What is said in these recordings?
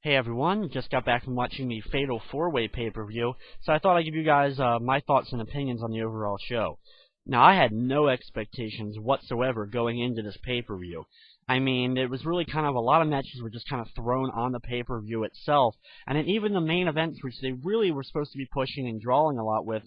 Hey everyone, just got back from watching the Fatal 4-Way pay-per-view, so I thought I'd give you guys my thoughts and opinions on the overall show. Now, I had no expectations whatsoever going into this pay-per-view. I mean, it was really kind of a lot of matches were just kind of thrown on the pay-per-view itself, and then even the main events, which they really were supposed to be pushing and drawing a lot with,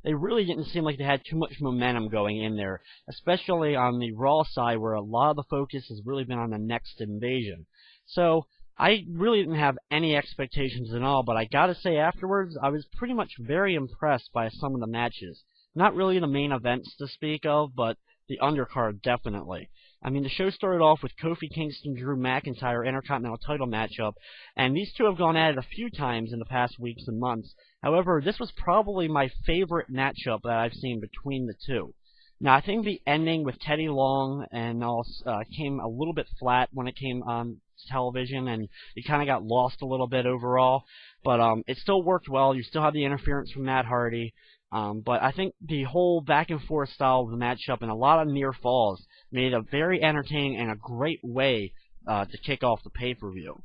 they really didn't seem like they had too much momentum going in there, especially on the Raw side where a lot of the focus has really been on the next invasion. So, I really didn't have any expectations at all, but I gotta say afterwards, I was pretty much very impressed by some of the matches. Not really the main events to speak of, but the undercard definitely. I mean, the show started off with Kofi Kingston, Drew McIntyre Intercontinental title matchup, and these two have gone at it a few times in the past weeks and months. However, this was probably my favorite matchup that I've seen between the two. Now, I think the ending with Teddy Long and all came a little bit flat when it came on television, and it kind of got lost a little bit overall. But it still worked well. You still had the interference from Matt Hardy. But I think the whole back and forth style of the matchup and a lot of near falls made it a very entertaining and a great way to kick off the pay-per-view.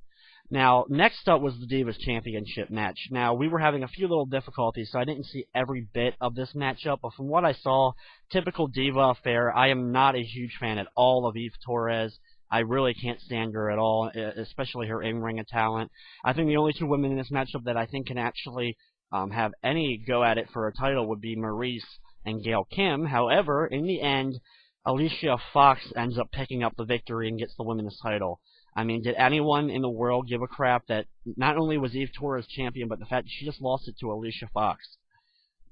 Now, next up was the Divas Championship match. Now, we were having a few little difficulties, so I didn't see every bit of this matchup, but from what I saw, typical Diva affair. I am not a huge fan at all of Eve Torres. I really can't stand her at all, especially her in-ring talent. I think the only two women in this matchup that I think can actually have any go at it for a title would be Maurice and Gail Kim. However, in the end, Alicia Fox ends up picking up the victory and gets the women's title. I mean, did anyone in the world give a crap that not only was Eve Torres champion, but the fact that she just lost it to Alicia Fox?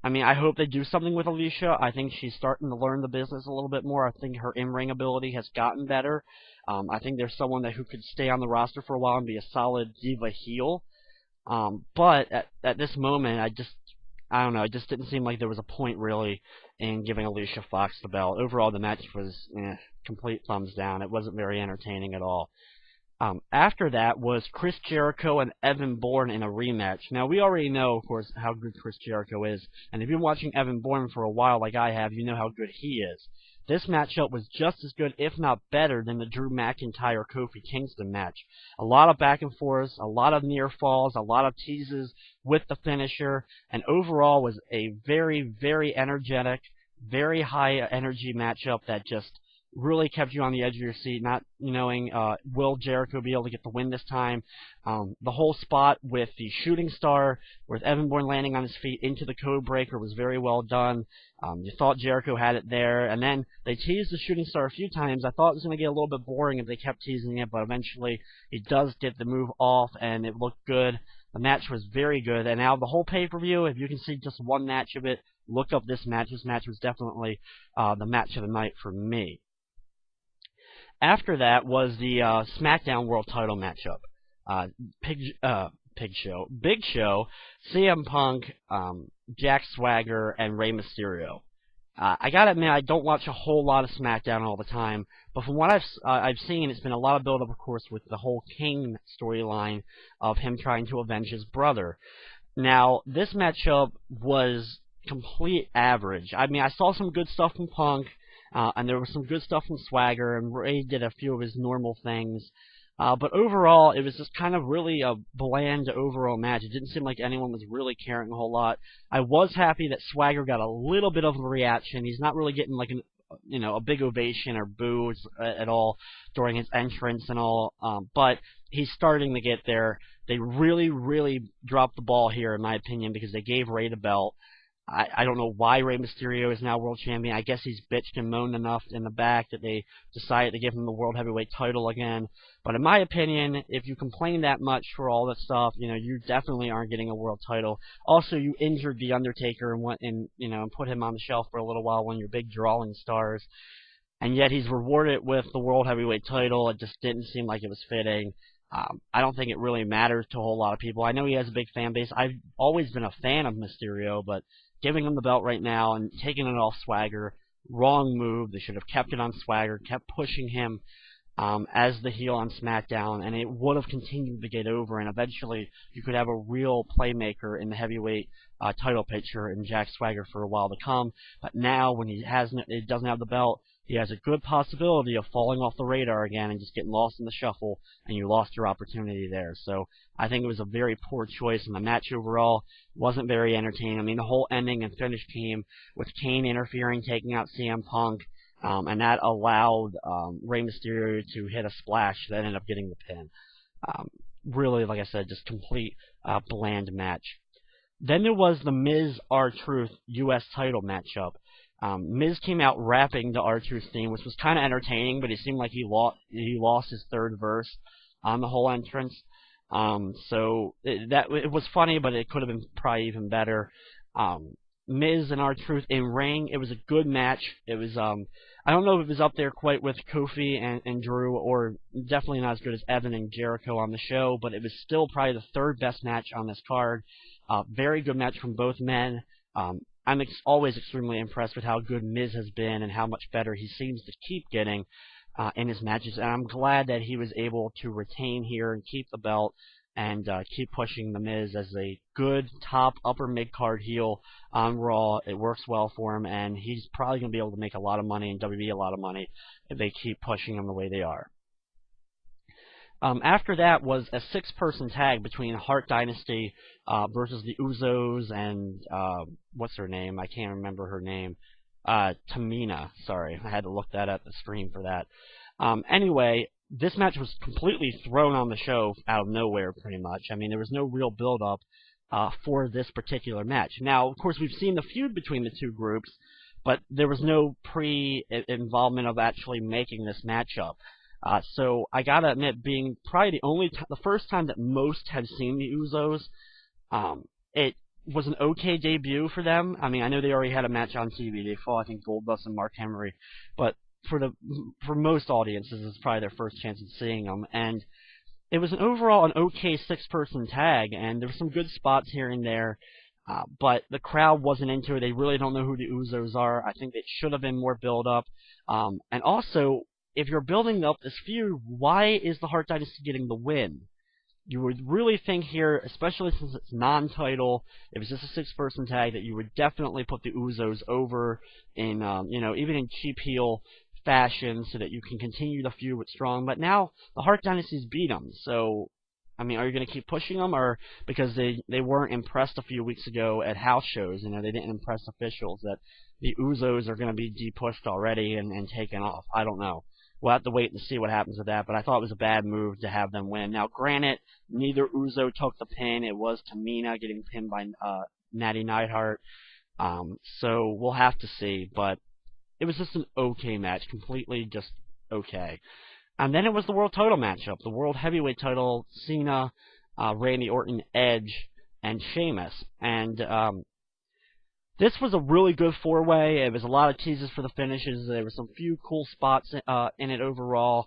I mean, I hope they do something with Alicia. I think she's starting to learn the business a little bit more. I think her in-ring ability has gotten better. I think there's someone who could stay on the roster for a while and be a solid Diva heel. But at this moment, I don't know, it just didn't seem like there was a point really in giving Alicia Fox the belt. Overall, the match was complete thumbs down. It wasn't very entertaining at all. After that was Chris Jericho and Evan Bourne in a rematch. Now, we already know, of course, how good Chris Jericho is, and if you've been watching Evan Bourne for a while like I have, you know how good he is. This matchup was just as good, if not better, than the Drew McIntyre-Kofi Kingston match. A lot of back and forth, a lot of near falls, a lot of teases with the finisher, and overall was a very, very energetic, very high energy matchup that just really kept you on the edge of your seat, not knowing will Jericho be able to get the win this time. The whole spot with the shooting star, with Evan Bourne landing on his feet into the code breaker, was very well done. You thought Jericho had it there, and then they teased the shooting star a few times. I thought it was going to get a little bit boring if they kept teasing it, but eventually he does get the move off, and it looked good. The match was very good, and out of the whole pay-per-view, if you can see just one match of it, look up this match. This match was definitely the match of the night for me. After that was the SmackDown World Title matchup. Big Show, CM Punk, Jack Swagger, and Rey Mysterio. I gotta admit, I don't watch a whole lot of SmackDown all the time, but from what I've seen, it's been a lot of build-up, of course, with the whole Kane storyline of him trying to avenge his brother. Now, this matchup was complete average. I mean, I saw some good stuff from Punk, and there was some good stuff from Swagger, and Ray did a few of his normal things. But overall, it was just kind of really a bland overall match. It didn't seem like anyone was really caring a whole lot. I was happy that Swagger got a little bit of a reaction. He's not really getting like a big ovation or boos at all during his entrance and all, but he's starting to get there. They really, really dropped the ball here, in my opinion, because they gave Ray the belt. I don't know why Rey Mysterio is now world champion. I guess he's bitched and moaned enough in the back that they decided to give him the world heavyweight title again. But in my opinion, if you complain that much for all that stuff, you definitely aren't getting a world title. Also, you injured The Undertaker and put him on the shelf for a little while, one of your big drawing stars. And yet he's rewarded with the world heavyweight title. It just didn't seem like it was fitting. I don't think it really matters to a whole lot of people. I know he has a big fan base. I've always been a fan of Mysterio, but giving him the belt right now and taking it off Swagger, wrong move. They should have kept it on Swagger, kept pushing him as the heel on SmackDown, and it would have continued to get over, and eventually you could have a real playmaker in the heavyweight title picture in Jack Swagger for a while to come. But now, when he doesn't have the belt, he has a good possibility of falling off the radar again and just getting lost in the shuffle, and you lost your opportunity there. So I think it was a very poor choice, and the match overall wasn't very entertaining. I mean, the whole ending and finish came with Kane interfering, taking out CM Punk, and that allowed Rey Mysterio to hit a splash that ended up getting the pin. Really, like I said, just complete bland match. Then there was the Miz R-Truth U.S. title matchup. Miz came out rapping the R-Truth theme, which was kind of entertaining, but it seemed like he lost his third verse on the whole entrance. So it was funny, but it could have been probably even better. Miz and R-Truth in ring, it was a good match. It was I don't know if it was up there quite with Kofi and Drew, or definitely not as good as Evan and Jericho on the show, but it was still probably the third best match on this card. Very good match from both men. I'm always extremely impressed with how good Miz has been and how much better he seems to keep getting in his matches, and I'm glad that he was able to retain here and keep the belt and keep pushing the Miz as a good top upper mid card heel on Raw. It works well for him, and he's probably going to be able to make a lot of money and WWE a lot of money if they keep pushing him the way they are. After that was a 6-person tag between Hart Dynasty versus the Usos and what's her name? I can't remember her name. Tamina. Sorry, I had to look that at the screen for that. Anyway, this match was completely thrown on the show out of nowhere, pretty much. I mean, there was no real build-up for this particular match. Now, of course, we've seen the feud between the two groups, but there was no pre-involvement of actually making this matchup. So I gotta admit, being probably the first time that most have seen the Usos, it was an okay debut for them. I mean, I know they already had a match on TV. They fought, I think, Goldust and Mark Henry, but for most audiences, it's probably their first chance of seeing them. And it was overall an okay 6-person tag, and there were some good spots here and there, but the crowd wasn't into it. They really don't know who the Usos are. I think it should have been more build-up. And also, if you're building up this feud, why is the Hart Dynasty getting the win? You would really think here, especially since it's non-title, if it's just a 6-person tag, that you would definitely put the Usos over in, even in cheap heel fashion, so that you can continue the feud with Strong. But now the Hart Dynasty's beat them, so I mean, are you going to keep pushing them, or because they weren't impressed a few weeks ago at house shows, they didn't impress officials, that the Usos are going to be de-pushed already and taken off? I don't know. We'll have to wait and see what happens with that, but I thought it was a bad move to have them win. Now, granted, neither Uso took the pin. It was Tamina getting pinned by Natty Neidhart, so we'll have to see, but it was just an okay match, completely just okay. And then it was the world title matchup, the world heavyweight title, Cena, Randy Orton, Edge, and Sheamus. And this was a really good 4-way. It was a lot of teases for the finishes. There were some few cool spots in it overall.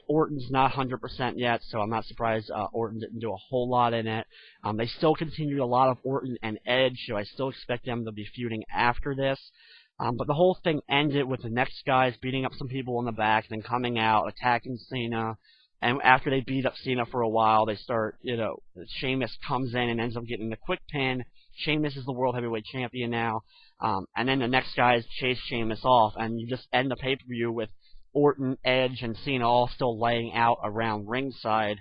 Orton's not 100% yet, so I'm not surprised Orton didn't do a whole lot in it. They still continued a lot of Orton and Edge, so I still expect them to be feuding after this. But the whole thing ended with the next guys beating up some people in the back, then coming out, attacking Cena. And after they beat up Cena for a while, they start, Sheamus comes in and ends up getting the quick pin. Sheamus is the World Heavyweight Champion now. And then the next guys chase Sheamus off, and you just end the pay-per-view with Orton, Edge, and Cena all still laying out around ringside.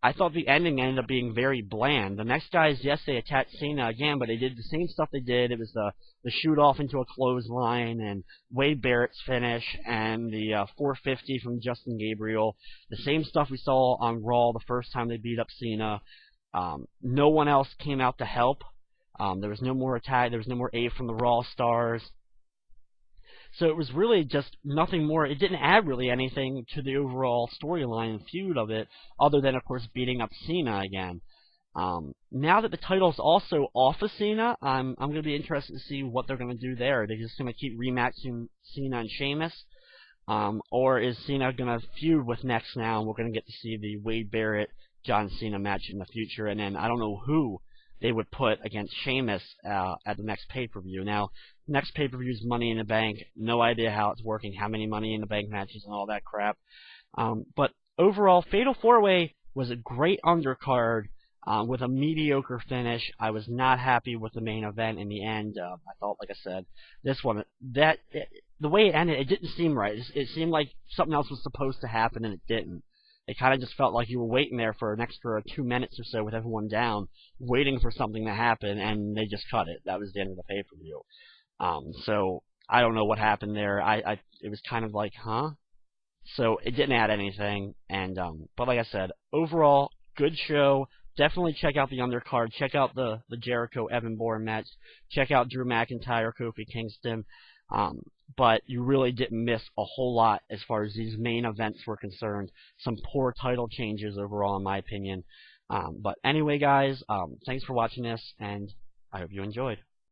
I thought the ending ended up being very bland. The next guys, yes, they attacked Cena again, but they did the same stuff they did. It was the shoot off into a clothesline, and Wade Barrett's finish, and the 450 from Justin Gabriel. The same stuff we saw on Raw the first time they beat up Cena. No one else came out to help. There was no more attack. There was no more aid from the Raw stars. So it was really just nothing more. It didn't add really anything to the overall storyline and feud of it, other than, of course, beating up Cena again. Now that the title's also off of Cena, I'm going to be interested to see what they're going to do there. Are they just going to keep rematching Cena and Sheamus? Or is Cena going to feud with Next now, and we're going to get to see the Wade Barrett, John Cena match in the future? And then I don't know who they would put against Sheamus at the next pay-per-view. Now, next pay-per-view is Money in the Bank. No idea how it's working, how many Money in the Bank matches and all that crap. But overall, Fatal 4-Way was a great undercard with a mediocre finish. I was not happy with the main event in the end. I thought, like I said, this one, the way it ended, it didn't seem right. It seemed like something else was supposed to happen, and it didn't. It kind of just felt like you were waiting there for an extra 2 minutes or so with everyone down, waiting for something to happen, and they just cut it. That was the end of the pay-per-view. So I don't know what happened there. It was kind of like, huh? So it didn't add anything, and but like I said, overall, good show. Definitely check out the undercard. Check out the Jericho Evan Bourne match. Check out Drew McIntyre, Kofi Kingston. But you really didn't miss a whole lot as far as these main events were concerned. Some poor title changes overall, in my opinion. But anyway, guys, thanks for watching this, and I hope you enjoyed.